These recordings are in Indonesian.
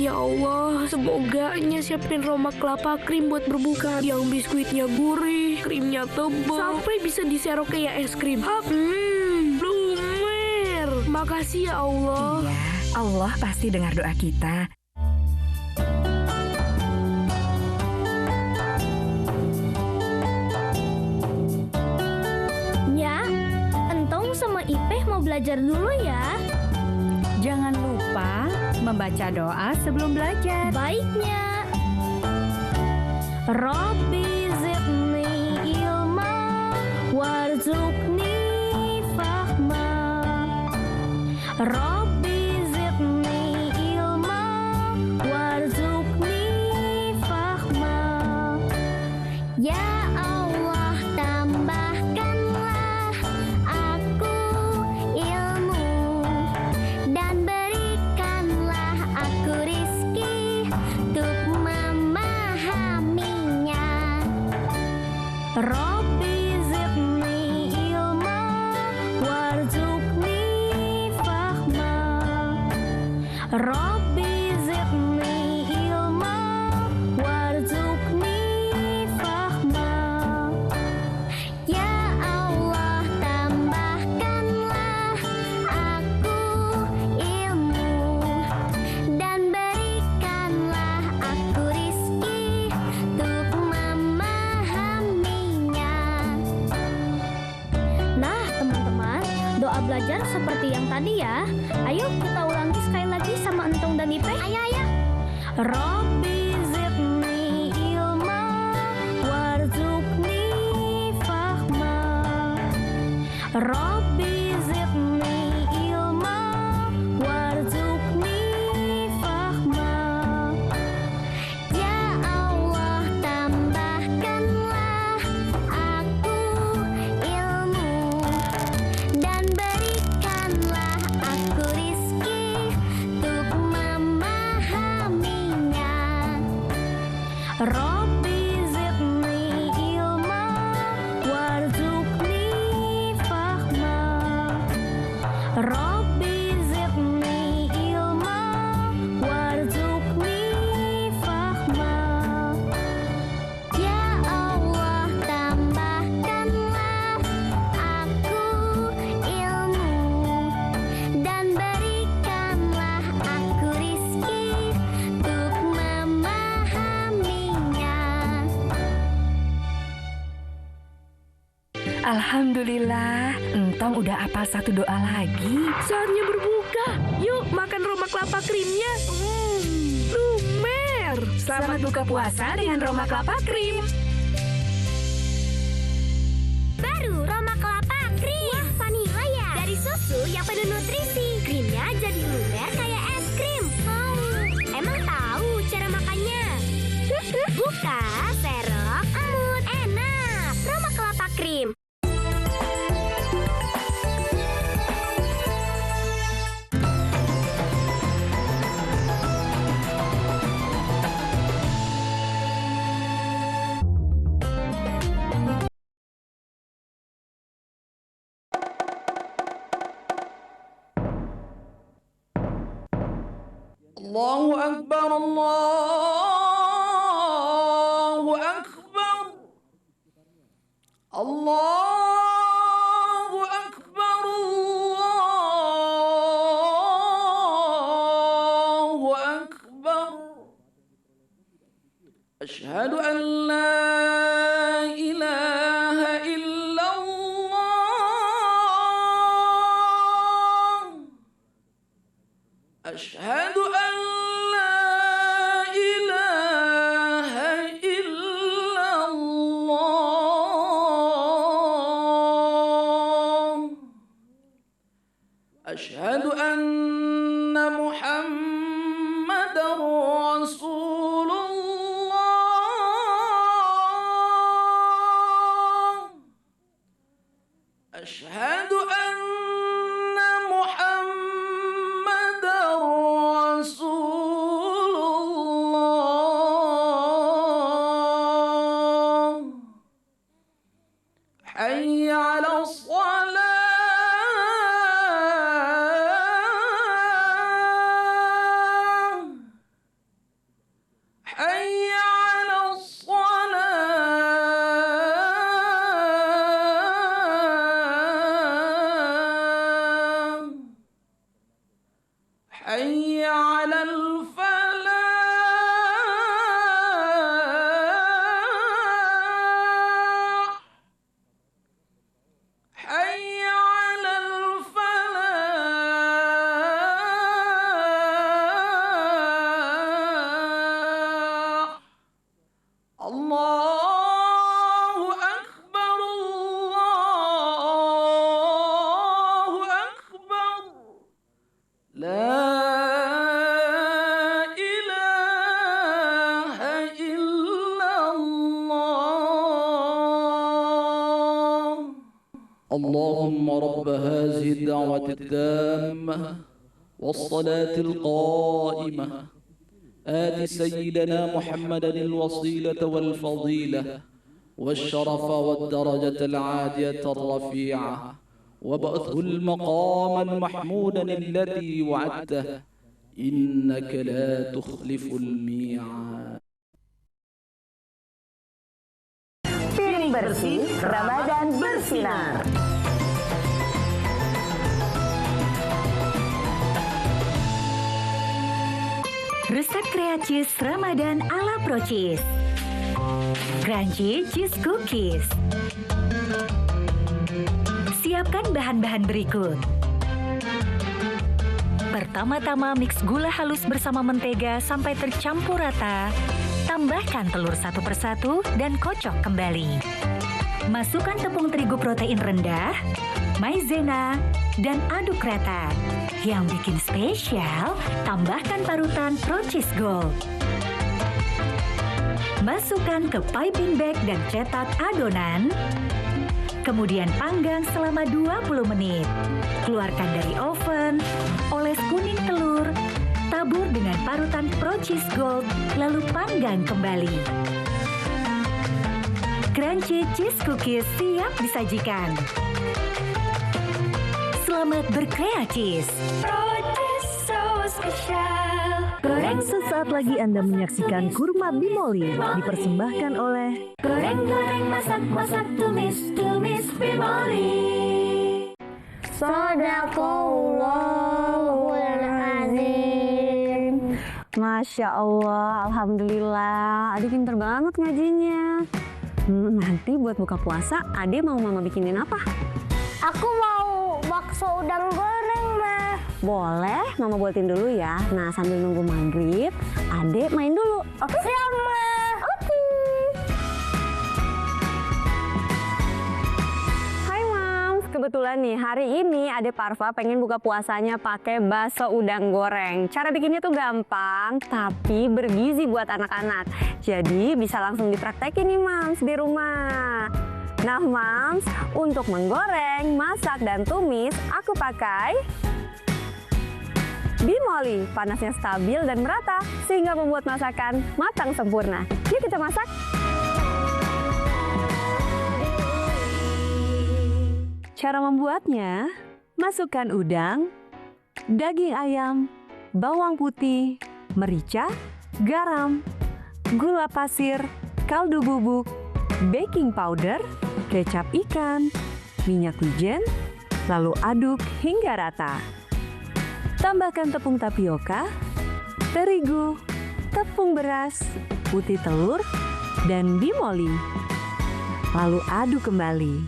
Ya Allah, semoganya siapin Roma kelapa krim buat berbuka. Yang biskuitnya gurih, krimnya tebal, sampai bisa diserok kayak es krim. Lumer. Makasih ya Allah. Iya, Allah pasti dengar doa kita. Ya, Entong sama Ipeh mau belajar dulu ya. Jangan lupa membaca doa sebelum belajar. Baiknya. Rabbi zidni ilma warzuqni fahma. Rabbi zidni ilma warzuqni fahma. Ya Allah, tambahkanlah aku ilmu dan berikanlah aku rizki untuk memahaminya. Rabbi zidni ilma warzuqni fahma. Rabbi zidni ilma warzuqni fahma. Ya Allah, tambahkanlah aku ilmu dan berikanlah aku rizki untuk memahaminya. Nah, teman-teman, doa belajar seperti yang tadi ya. Ayo kita ulangi sekali lagi sama Entong dan Ipeh. Ayo. Rabbi zidni ilma warzuqni fahma. Rabbi zidni ilma warzuqni fahma. Ya Allah, tambahkanlah aku ilmu dan berikanlah aku rizki untuk memahaminya. Rabbi zidni ilma warzuqni fahma. Rabbi zidni ilma warzuqni fahma. Ya Allah, tambahkanlah aku ilmu dan berikanlah aku rizki untuk memahaminya. Alhamdulillah, Entong udah hafal satu doa lagi. Saatnya berbuka. Yuk makan Roma kelapa krimnya. Lumer. Selamat buka puasa dengan Roma kelapa krim. Baru Roma kelapa krim. Wah, vanila ya. Dari susu yang penuh nutrisi. Krimnya jadi lumer kayak es krim. Emang tahu cara makannya? Buka, serok, emut, enak. Roma kelapa krim. Allahu Akbar, Allahu Akbar, Allahu Akbar, Allahu Akbar. Asyhadu an la ilaha illallah. Asyhadu an أشهد أن محمدًا رسول الله. أشهد أن محمدًا رسول الله. حي على الصلاة. حي على الفلاح حي على الفلاح الله أكبر الله أكبر لا إله إلا الله اللهم رب هذه الدعوة التامة والصلاة القائمة آت سيدنا محمدا الوسيلة والفضيلة والشرف والدرجة العالية الرفيعة وابعثه المقام المحمودا الذي وعدته إنك لا تخلف الميعاد. Piring bersih, Ramadan bersinar. Resep kreatif Ramadan ala Procis. Crunchy Cheese Cookies. Siapkan bahan-bahan berikut. Pertama-tama mix gula halus bersama mentega sampai tercampur rata. Tambahkan telur satu persatu dan kocok kembali. Masukkan tepung terigu protein rendah, maizena, dan aduk rata. Yang bikin spesial, tambahkan parutan Procis Gold. Masukkan ke piping bag dan cetak adonan. Kemudian panggang selama 20 menit. Keluarkan dari oven, oles kuning telur, tabur dengan parutan Procis Gold, lalu panggang kembali. Crunchy Cheese Cookies siap disajikan. Selamat berkreatif. Procis so spesial. Goreng sesaat lagi Anda menyaksikan Kurma Bimoli dipersembahkan oleh Goreng-goreng, masak-masak, tumis-tumis Bimoli. Sadaqallahul azim. Masya Allah, Alhamdulillah, Ade pinter banget ngajinya. Nanti buat buka puasa, Ade mau mama bikinin apa? Aku mau bakso udang goreng, Ma. Boleh, mama buatin dulu ya. Nah, sambil nunggu maghrib, Ade main dulu. Oke? Siap, Ma. Oke. Hai Mams, kebetulan nih hari ini Ade Parva pengen buka puasanya pakai bakso udang goreng. Cara bikinnya tuh gampang, tapi bergizi buat anak-anak. Jadi bisa langsung dipraktekin nih Mams di rumah. Nah Mams, untuk menggoreng, masak, dan tumis, aku pakai Bimoli. Panasnya stabil dan merata, sehingga membuat masakan matang sempurna. Yuk kita masak! Cara membuatnya, masukkan udang, daging ayam, bawang putih, merica, garam, gula pasir, kaldu bubuk, baking powder, kecap ikan, minyak wijen, lalu aduk hingga rata. Tambahkan tepung tapioka, terigu, tepung beras, putih telur, dan bimoli. Lalu aduk kembali.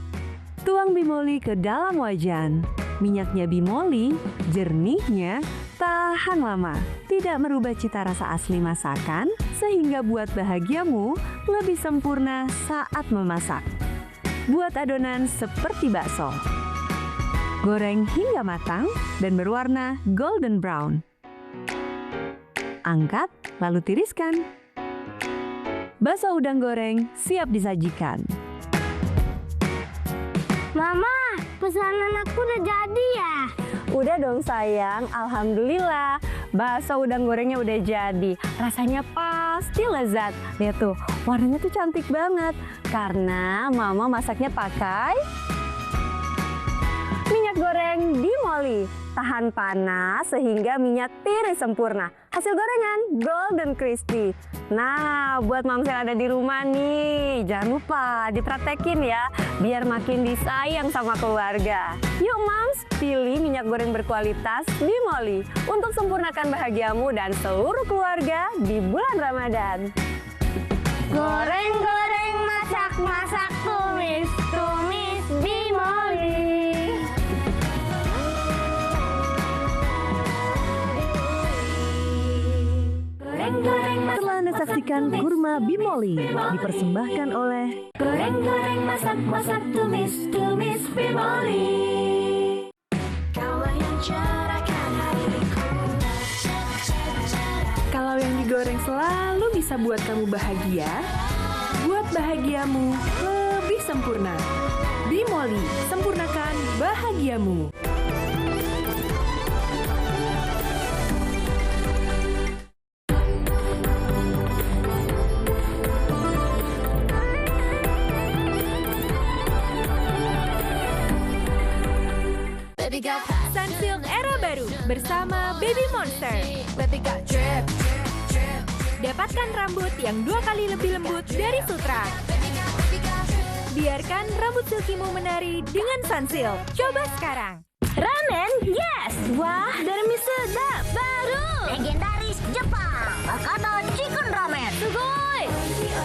Tuang bimoli ke dalam wajan. Minyaknya bimoli, jernihnya, tahan lama. Tidak merubah cita rasa asli masakan, sehingga buat bahagiamu lebih sempurna saat memasak. Buat adonan seperti bakso. Goreng hingga matang dan berwarna golden brown. Angkat, lalu tiriskan. Bakso udang goreng siap disajikan. Mama, pesanan aku udah jadi ya? Udah dong sayang, alhamdulillah. Bakso udang gorengnya udah jadi. Rasanya pasti lezat. Lihat tuh, warnanya tuh cantik banget. Karena mama masaknya pakai minyak goreng Bimoli. Tahan panas sehingga minyak tiris sempurna. Hasil gorengan golden crispy. Nah, buat mams yang ada di rumah nih, jangan lupa dipraktekin ya, biar makin disayang sama keluarga. Yuk mams, pilih minyak minyak goreng berkualitas Bimoli untuk sempurnakan bahagiamu dan seluruh keluarga di bulan Ramadan. Goreng-goreng, masak-masak, tumis-tumis Bimoli. Telah Anda saksikan Kurma Bimoli dipersembahkan oleh Goreng-goreng, masak-masak, tumis-tumis Bimoli. Kalau yang digoreng selalu bisa buat kamu bahagia, buat bahagiamu lebih sempurna. Bimoli, sempurnakan bahagiamu. Sunsilk era baru bersama Baby Monster. Dapatkan rambut yang 2 kali lebih lembut dari Sutra. Biarkan rambut silkimu menari dengan Sunsilk. Coba sekarang. Ramen, yes! Wah, dari mie sedap baru! Legendaris Jepang, Hakata Chicken Ramen. Sugoi!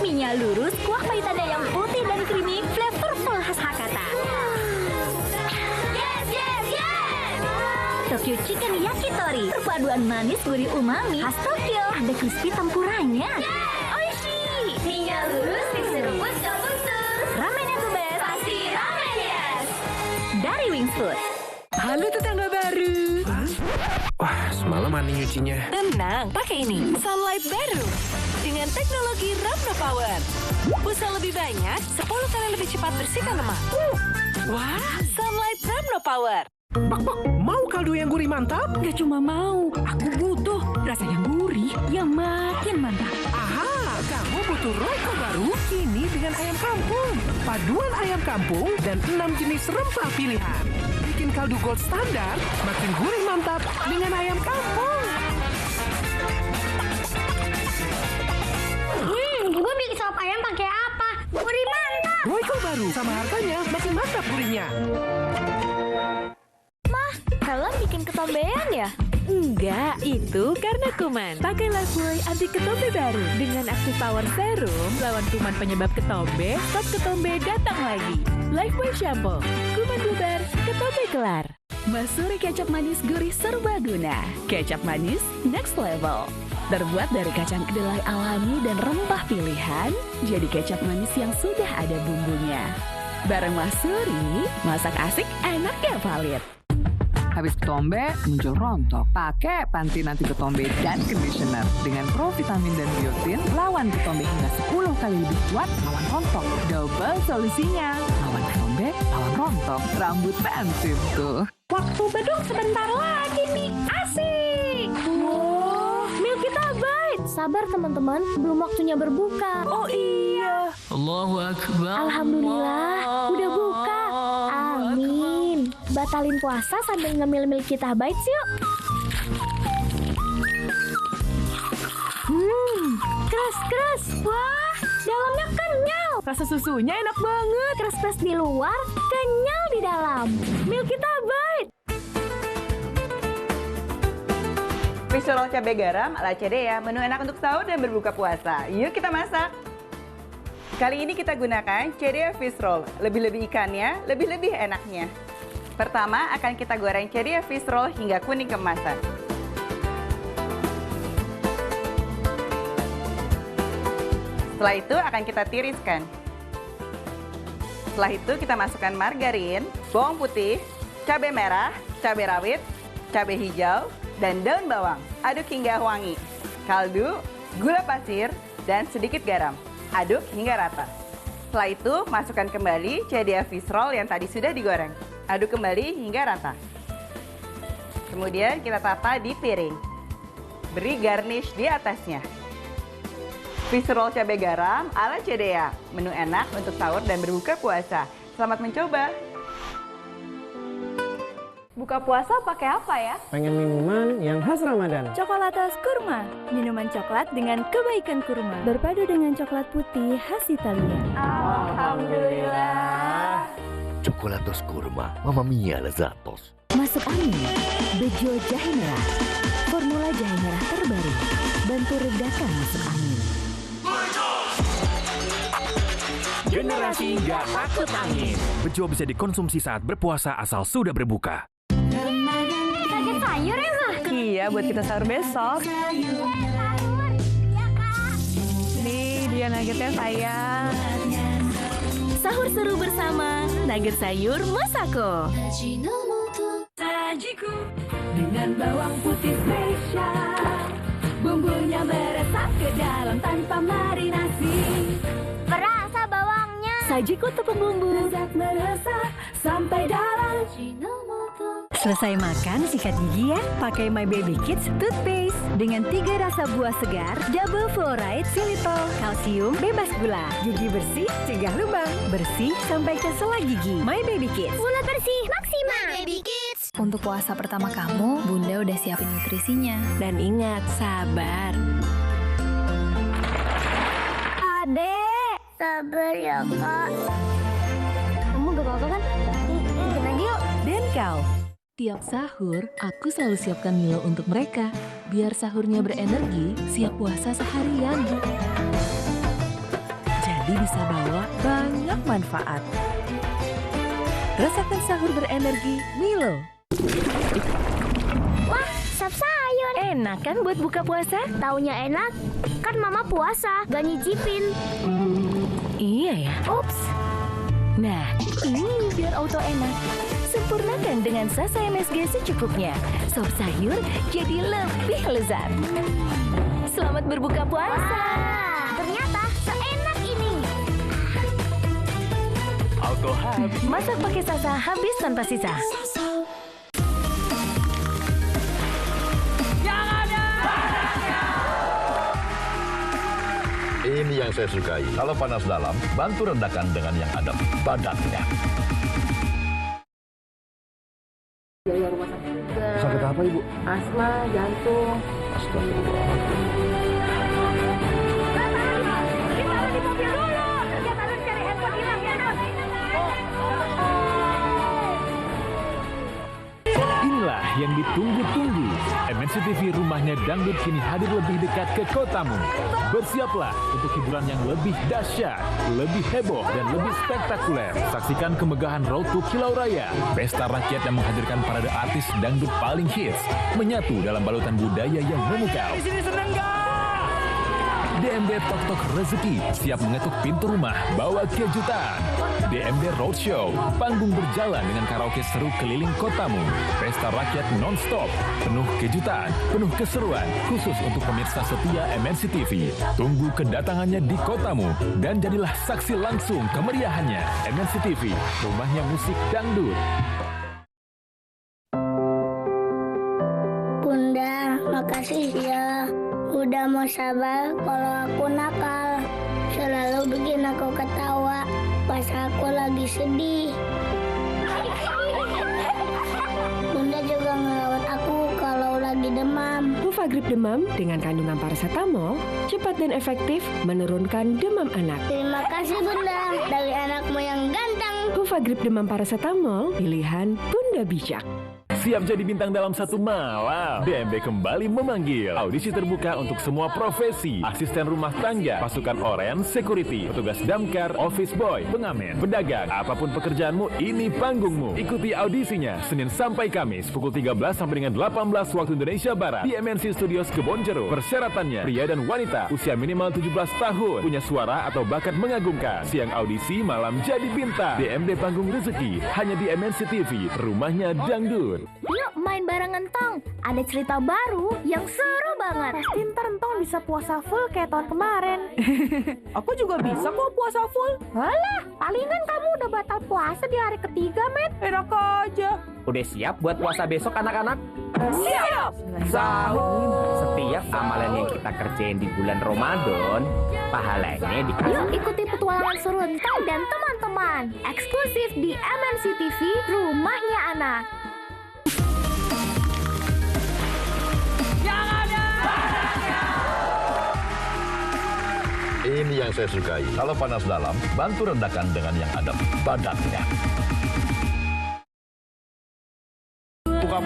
Mie-nya lurus, kuah pahitnya yang putih dan creamy, flavorful khas Hakata. Yes, yes, yes! Tokyo Chicken Yakitori, perpaduan manis gurih umami khas Tokyo. Ada crispy tempuranya. Oishi! Mie-nya lurus, diseruput ke bungkus. Ramen yang the best. Pasti ramen, yes! Dari Wings Food. Halo tetangga baru. Wah, semalam mandi nyucinya. Tenang, pakai ini. Sunlight baru. Dengan teknologi Ramno Power. Pulsa lebih banyak, 10 kali lebih cepat bersihkan lemak. Wah, Sunlight Ramno Power. Bak, mau kaldu yang gurih mantap? Gak cuma mau, aku butuh rasanya gurih yang makin mantap. Aha, kamu butuh Royco baru kini dengan ayam kampung. Paduan ayam kampung dan 6 jenis rempah pilihan. Bikin kaldu gold standar makin gurih mantap dengan ayam kampung. Gue bikin sop ayam pakai apa? Gurih mantap! Royco baru sama harganya makin mantap gurihnya. Helen bikin ketombean ya? Enggak, itu karena kuman. Pakai Lifebuoy anti ketombe baru. Dengan Active Power Serum, lawan kuman penyebab ketombe, stop ketombe datang lagi. Lifebuoy Shampoo, kuman bubar, ketombe kelar. Masuri kecap manis gurih serbaguna. Kecap manis next level. Terbuat dari kacang kedelai alami dan rempah pilihan, jadi kecap manis yang sudah ada bumbunya. Bareng Masuri, masak asik enaknya valid. Habis ketombe, muncul rontok. Pakai Pantene anti ketombe dan conditioner. Dengan provitamin dan biotin, lawan ketombe hingga 10 kali lebih kuat lawan rontok. Double solusinya. Lawan ketombe, lawan rontok. Rambut Pantene tuh. Waktu beduk sebentar lagi nih. Asik! Wow, milk kita bite. Sabar teman-teman, belum waktunya berbuka. Oh iya. Allahu Akbar. Alhamdulillah, udah buka. Amin. Batalin puasa sambil ngemil milk kita bites yuk. Keras-keras. Wah, dalamnya kenyal. Rasa susunya enak banget. Keras-keras di luar, kenyal di dalam. Milk kita bite. Fish roll cabai garam ala Cedea, menu enak untuk sahur dan berbuka puasa. Yuk kita masak. Kali ini kita gunakan Cedea fish roll. Lebih-lebih ikannya, lebih-lebih enaknya. Pertama akan kita goreng Cedea fish roll hingga kuning keemasan. Setelah itu akan kita tiriskan. Setelah itu kita masukkan margarin, bawang putih, cabai merah, cabai rawit, cabai hijau, dan daun bawang. Aduk hingga wangi. Kaldu, gula pasir, dan sedikit garam. Aduk hingga rata. Setelah itu masukkan kembali Cedea fish roll yang tadi sudah digoreng. Aduk kembali hingga rata. Kemudian kita tata di piring. Beri garnish di atasnya. Fish roll cabai garam ala Cedea. Menu enak untuk sahur dan berbuka puasa. Selamat mencoba. Buka puasa pakai apa ya? Pengen minuman yang khas Ramadan. Coklatas kurma, minuman coklat dengan kebaikan kurma. Berpadu dengan coklat putih khas Italia. Alhamdulillah. Chocolatos kurma, mamma mia lezatos. Masuk angin, Bejo Jahe Merah. Formula jahe merah terbaru, bantu redakan masuk angin. Generasi nggak takut angin. Bejo bisa dikonsumsi saat berpuasa asal sudah berbuka. Nugget sayur ya, Ma? Iya, buat kita sahur besok. Nih, dia nuggetnya sayang. Sahur seru bersama nugget sayur Masako. Sajiku dengan bawang putih spesial, bumbunya meresap ke dalam tanpa marinasi. Berasa bawangnya. Sajiku tepung bumbu. Lezat meresap sampai dalam. Selesai makan, sikat gigi ya. Pakai My Baby Kids Toothpaste. Dengan 3 rasa buah segar, double fluoride, xylitol, kalsium, bebas gula. Gigi bersih, cegah lubang. Bersih sampai ke sela gigi. My Baby Kids. Mulut bersih maksimal. My Baby Kids. Untuk puasa pertama kamu, Bunda udah siapin nutrisinya. Dan ingat, sabar. Adek, sabar ya Kak. Kamu gak apa-apa kan? Bikin lagi yuk. Dan kau. Tiap sahur, aku selalu siapkan Milo untuk mereka. Biar sahurnya berenergi, siap puasa seharian. Jadi bisa bawa banyak manfaat. Rasakan sahur berenergi Milo. Wah, sop sayur. Enak kan buat buka puasa? Taunya enak, kan Mama puasa, gak nyicipin. Iya ya. Ups. Nah, ini biar auto enak. Sempurnakan dengan Sasa MSG secukupnya. Sop sayur jadi lebih lezat. Selamat berbuka puasa. Ternyata seenak ini. Auto Hub. Masak pakai Sasa habis tanpa sisa. Ini yang saya sukai. Kalau panas dalam, bantu redakan dengan yang ada badannya. Biaya rumah sakit juga. Sakit apa, Ibu? Asma, jantung. Astagfirullah. Inilah yang ditunggu-tunggu. MNC TV rumahnya dangdut kini hadir lebih dekat ke kotamu. Bersiaplah untuk hiburan yang lebih dahsyat, lebih heboh, dan lebih spektakuler. Saksikan kemegahan Road to Kilau Raya, pesta rakyat yang menghadirkan parade artis dangdut paling hits, menyatu dalam balutan budaya yang memukau. Di sini seneng gak? DMD Tok Tok Rezeki siap mengetuk pintu rumah bawa kejutan. DMD Roadshow, panggung berjalan dengan karaoke seru keliling kotamu. Pesta rakyat non-stop, penuh kejutan, penuh keseruan, khusus untuk pemirsa setia MNC TV. Tunggu kedatangannya di kotamu dan jadilah saksi langsung kemeriahannya. MNC TV, rumahnya musik dangdut. Bunda, makasih ya. Udah mau sabar kalau aku nakal. Selalu bikin aku ketawa pas aku lagi sedih. Bunda juga ngerawat aku kalau lagi demam. Hufagrip demam dengan kandungan paracetamol cepat dan efektif menurunkan demam anak. Terima kasih Bunda, dari anakmu yang ganteng. Hufagrip demam paracetamol, pilihan Bunda bijak. Siap jadi bintang dalam satu malam. DMB kembali memanggil. Audisi terbuka untuk semua profesi. Asisten rumah tangga, pasukan oren, security, petugas damkar, office boy, pengamen, pedagang. Apapun pekerjaanmu, ini panggungmu. Ikuti audisinya Senin sampai Kamis pukul 13 sampai dengan 18 waktu Indonesia Barat di MNC Studios Kebonjeruk. Persyaratannya, pria dan wanita, usia minimal 17 tahun, punya suara atau bakat mengagumkan. Siang audisi, malam jadi bintang. DMB Panggung Rezeki, hanya di MNC TV, rumahnya dangdut. Yuk main barengan Tong. Ada cerita baru yang seru banget. Pasti ntar Tong bisa puasa full kayak tahun kemarin. Aku juga bisa kok puasa full. Alah, palingan kamu udah batal puasa di hari ketiga, Met. Enak aja. Udah siap buat puasa besok anak-anak? Siap. Sahur. Setiap amalan yang kita kerjain di bulan Ramadan, pahalanya dikasih. Yuk ikuti petualangan seru Tong dan teman-teman. Eksklusif di MNC TV, rumahnya anak. Ini yang saya sukai. Kalau panas dalam, bantu redakan dengan yang ada badannya.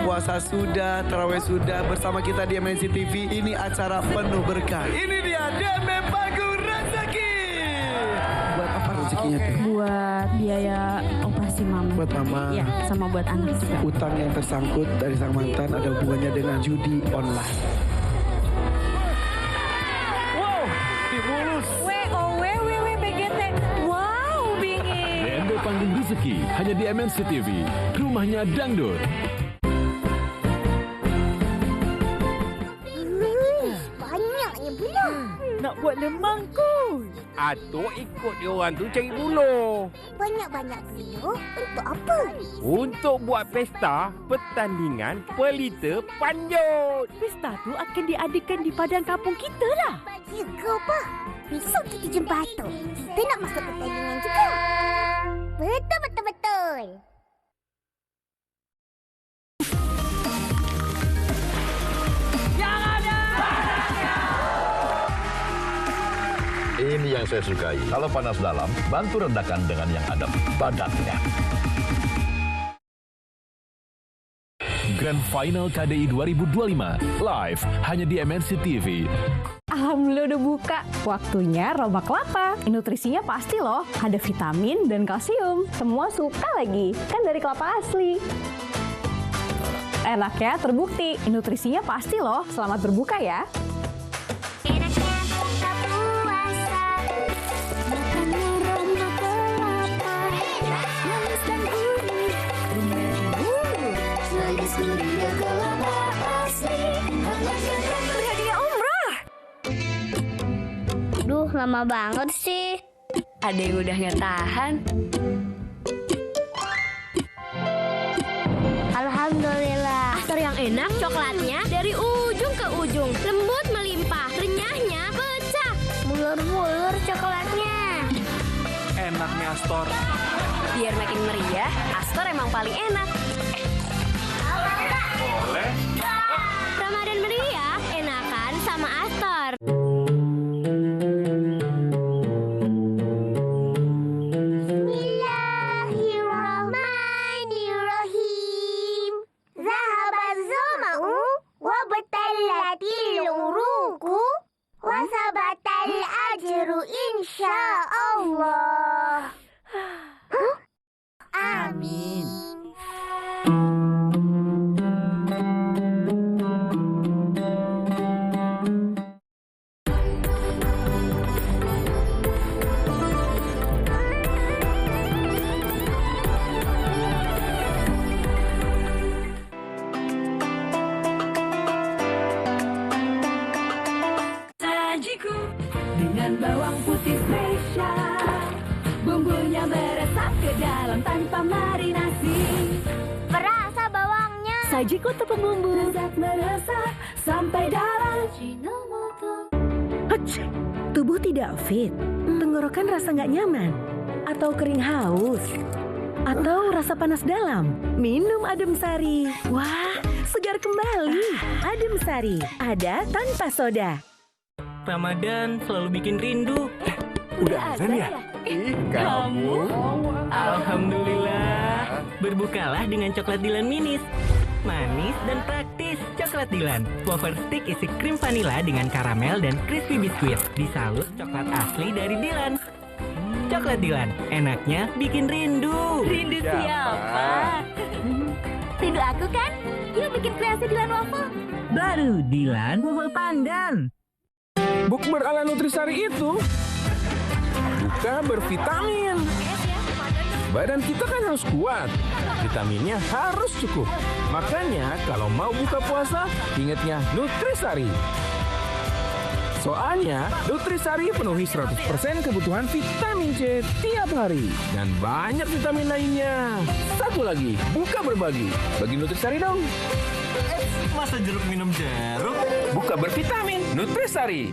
puasa sudah, tarawih sudah, bersama kita di MNC TV. Ini acara penuh berkah. Ini dia DMB Panggung Rezeki. Buat apa rezekinya tuh? Buat biaya operasi mama. Buat mama. Ya, sama buat anak juga. Utang yang tersangkut dari sang mantan ada hubungannya dengan judi online. Wow, Tibulus. BGT. Wow, bingit. DMB Panggung Rezeki hanya di MNC TV. Rumahnya dangdut. Banyaknya bulu. Nak buat lemang kot. Atuk ikut dia orang tu cari buluh. Banyak-banyak bulu untuk apa? Untuk buat pesta pertandingan pelita panjut. Pesta tu akan diadakan di padang kampung kita lah. Ya ke apa? Besok kita jumpa Atuk. Kita nak masuk pertandingan juga. Betul. Ini yang saya sukai. Kalau panas dalam, bantu redakan dengan yang ada badannya. Grand Final KDI 2025 live hanya di MNC TV. Alhamdulillah udah buka. Waktunya Roma Kelapa. Nutrisinya pasti loh. Ada vitamin dan kalsium. Semua suka lagi. Kan dari kelapa asli. Enaknya terbukti. Nutrisinya pasti loh. Selamat berbuka ya. Berhadiah umrah. Duh, lama banget sih. Ada yang udah nggak tahan. Alhamdulillah. Astar yang enak, coklatnya dari ujung ke ujung. Lembut melimpah, renyahnya pecah. Bulur-bulur coklatnya. Enaknya Astor. Biar makin meriah, Astor emang paling enak. Boleh. Ramadan meriah, enakan sama Astor. Bismillahirrahmanirrahim. Zahabaz zama'u wa batallatil uruqu wa sabatal ajru insyaallah. Amin. Sajiku dengan bawang putih spesial, bumbunya meresap ke dalam tanpa marinasi. Berasa bawangnya. Sajiku tepung bumbu lezat meresap sampai dalam. Hecih, tubuh tidak fit, tenggorokan rasa nggak nyaman, atau kering haus, atau rasa panas dalam. Minum Adem Sari. Wah, segar kembali. Adem Sari, ada tanpa soda. Ramadan selalu bikin rindu. Udah azan ya? Kamu? Alhamdulillah. Berbukalah dengan coklat Dilan Minis. Manis dan praktis. Coklat Dilan. Wafer stick isi krim vanila dengan karamel dan crispy biskuit. Disalut coklat asli dari Dilan. Coklat Dilan. Enaknya bikin rindu. Rindu siapa? Rindu aku kan? Yuk bikin kreasi Dilan waffle. Baru Dilan waffle pandan. Bukber ala Nutrisari itu buka bervitamin. Badan kita kan harus kuat, vitaminnya harus cukup. Makanya kalau mau buka puasa, ingatnya Nutrisari. Soalnya Nutrisari penuhi 100% kebutuhan vitamin C tiap hari. Dan banyak vitamin lainnya. Satu lagi, buka berbagi. Bagi Nutrisari dong. Masa jeruk minum jeruk? Buka bervitamin Nutrisari.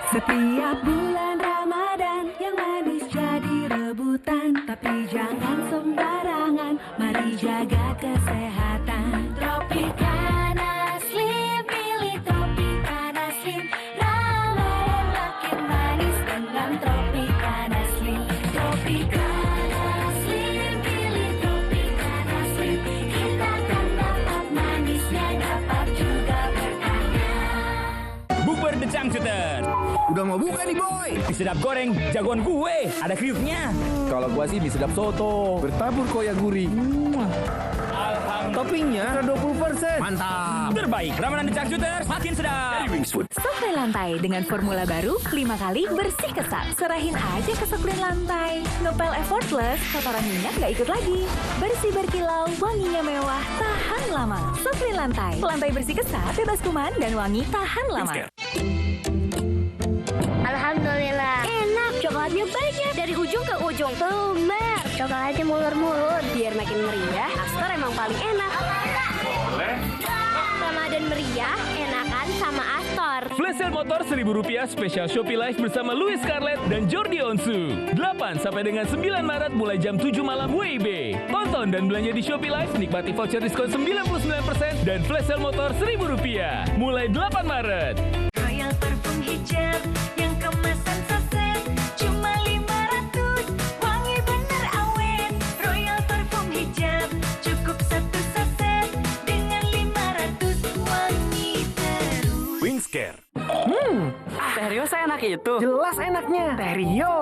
Setiap bulan Ramadan yang manis jadi rebutan, tapi jangan sembarangan, mari jaga kesehatan. Tropicana Slim, pilih Tropicana Slim. Ramadan makin manis dengan Tropicana Slim. Tropicana Slim, pilih Tropicana Slim. Kita Udah mau buka nih, Boy. Mie sedap goreng, jagoan gue. Ada kriuknya. Kalau gua sih mie sedap soto. Bertabur koya gurih. Toppingnya 20%. Mantap. Terbaik, Ramadan The Charcuters makin sedap. Dari Wingsfood. Softlin lantai dengan formula baru 5 kali bersih kesat. Serahin aja ke Softlin lantai. Ngepel effortless, kotoran minyak nggak ikut lagi. Bersih berkilau, wanginya mewah, tahan lama. Softlin lantai. Lantai bersih kesat, bebas kuman dan wangi tahan lama. Alhamdulillah. Enak, coklatnya banyak dari ujung ke ujung. Lumer, coklatnya mulur-mulur. Biar makin meriah, Astor emang paling enak. Boleh. Ramadan meriah, enakan sama Astor. Flash sale motor Rp1.000 spesial Shopee Live bersama Louis Scarlett dan Jordi Onsu. 8 sampai dengan 9 Maret mulai jam 7 malam WIB. Tonton dan belanja di Shopee Live, nikmati voucher diskon 99% dan flash sale motor Rp1.000 mulai 8 Maret. Royal Parfum Hijab yang kemasan saset cuma 500. Wangi bener awet. Royal Parfum Hijab cukup 1 saset dengan 500 wangi terus. Wingscare. Teh Rio enak itu. Jelas enaknya. Teh Rio.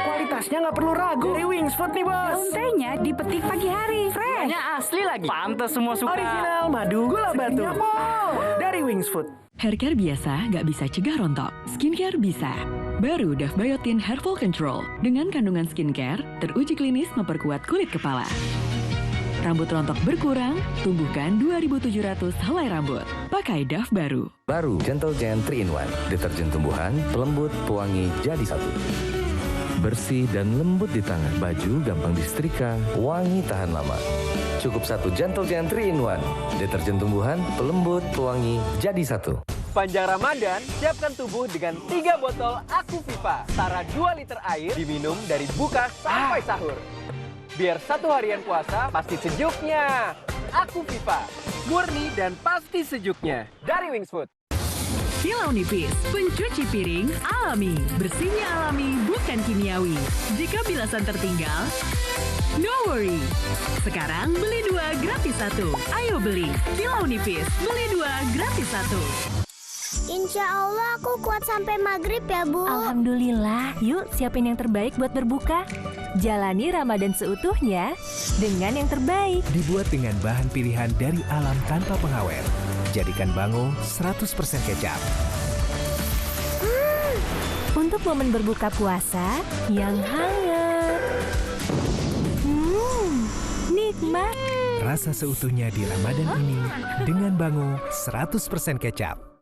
Kualitasnya nggak perlu ragu. Dari Wingsfood nih, Bos. Daun tehnya dipetik pagi hari. Fresh. Asli lagi. Pantes semua suka. Original madu gula batu. Dari Wingsfood. Haircare biasa nggak bisa cegah rontok, skincare bisa. Baru Dove Biotin Hair Fall Control dengan kandungan skincare teruji klinis memperkuat kulit kepala. Rambut rontok berkurang, tumbuhkan 2.700 helai rambut. Pakai Dove baru. Baru Gentle Gen 3-in-1, deterjen tumbuhan, pelembut, pewangi, jadi satu. Bersih dan lembut di tangan, baju gampang disetrika, wangi tahan lama. Cukup 1 Gentle Gen 3-in-1, deterjen tumbuhan, pelembut, pewangi, jadi satu. Panjang Ramadan, siapkan tubuh dengan 3 botol Aku Viva. Setara 2 liter air diminum dari buka sampai sahur. Biar 1 harian puasa pasti sejuknya. Aku Viva, murni dan pasti sejuknya. Dari Wingsfood. Kilau Nipis, pencuci piring alami. Bersihnya alami, bukan kimiawi. Jika bilasan tertinggal, no worry. Sekarang beli 2 gratis 1. Ayo beli. Kilau Nipis, beli 2 gratis 1. Insya Allah aku kuat sampai maghrib ya, Bu. Alhamdulillah, yuk siapin yang terbaik buat berbuka. Jalani Ramadan seutuhnya dengan yang terbaik. Dibuat dengan bahan pilihan dari alam tanpa pengawet. Jadikan Bango 100% kecap. Untuk momen berbuka puasa yang hangat. Nikmat. Rasa seutuhnya di Ramadan ini dengan Bango 100% kecap.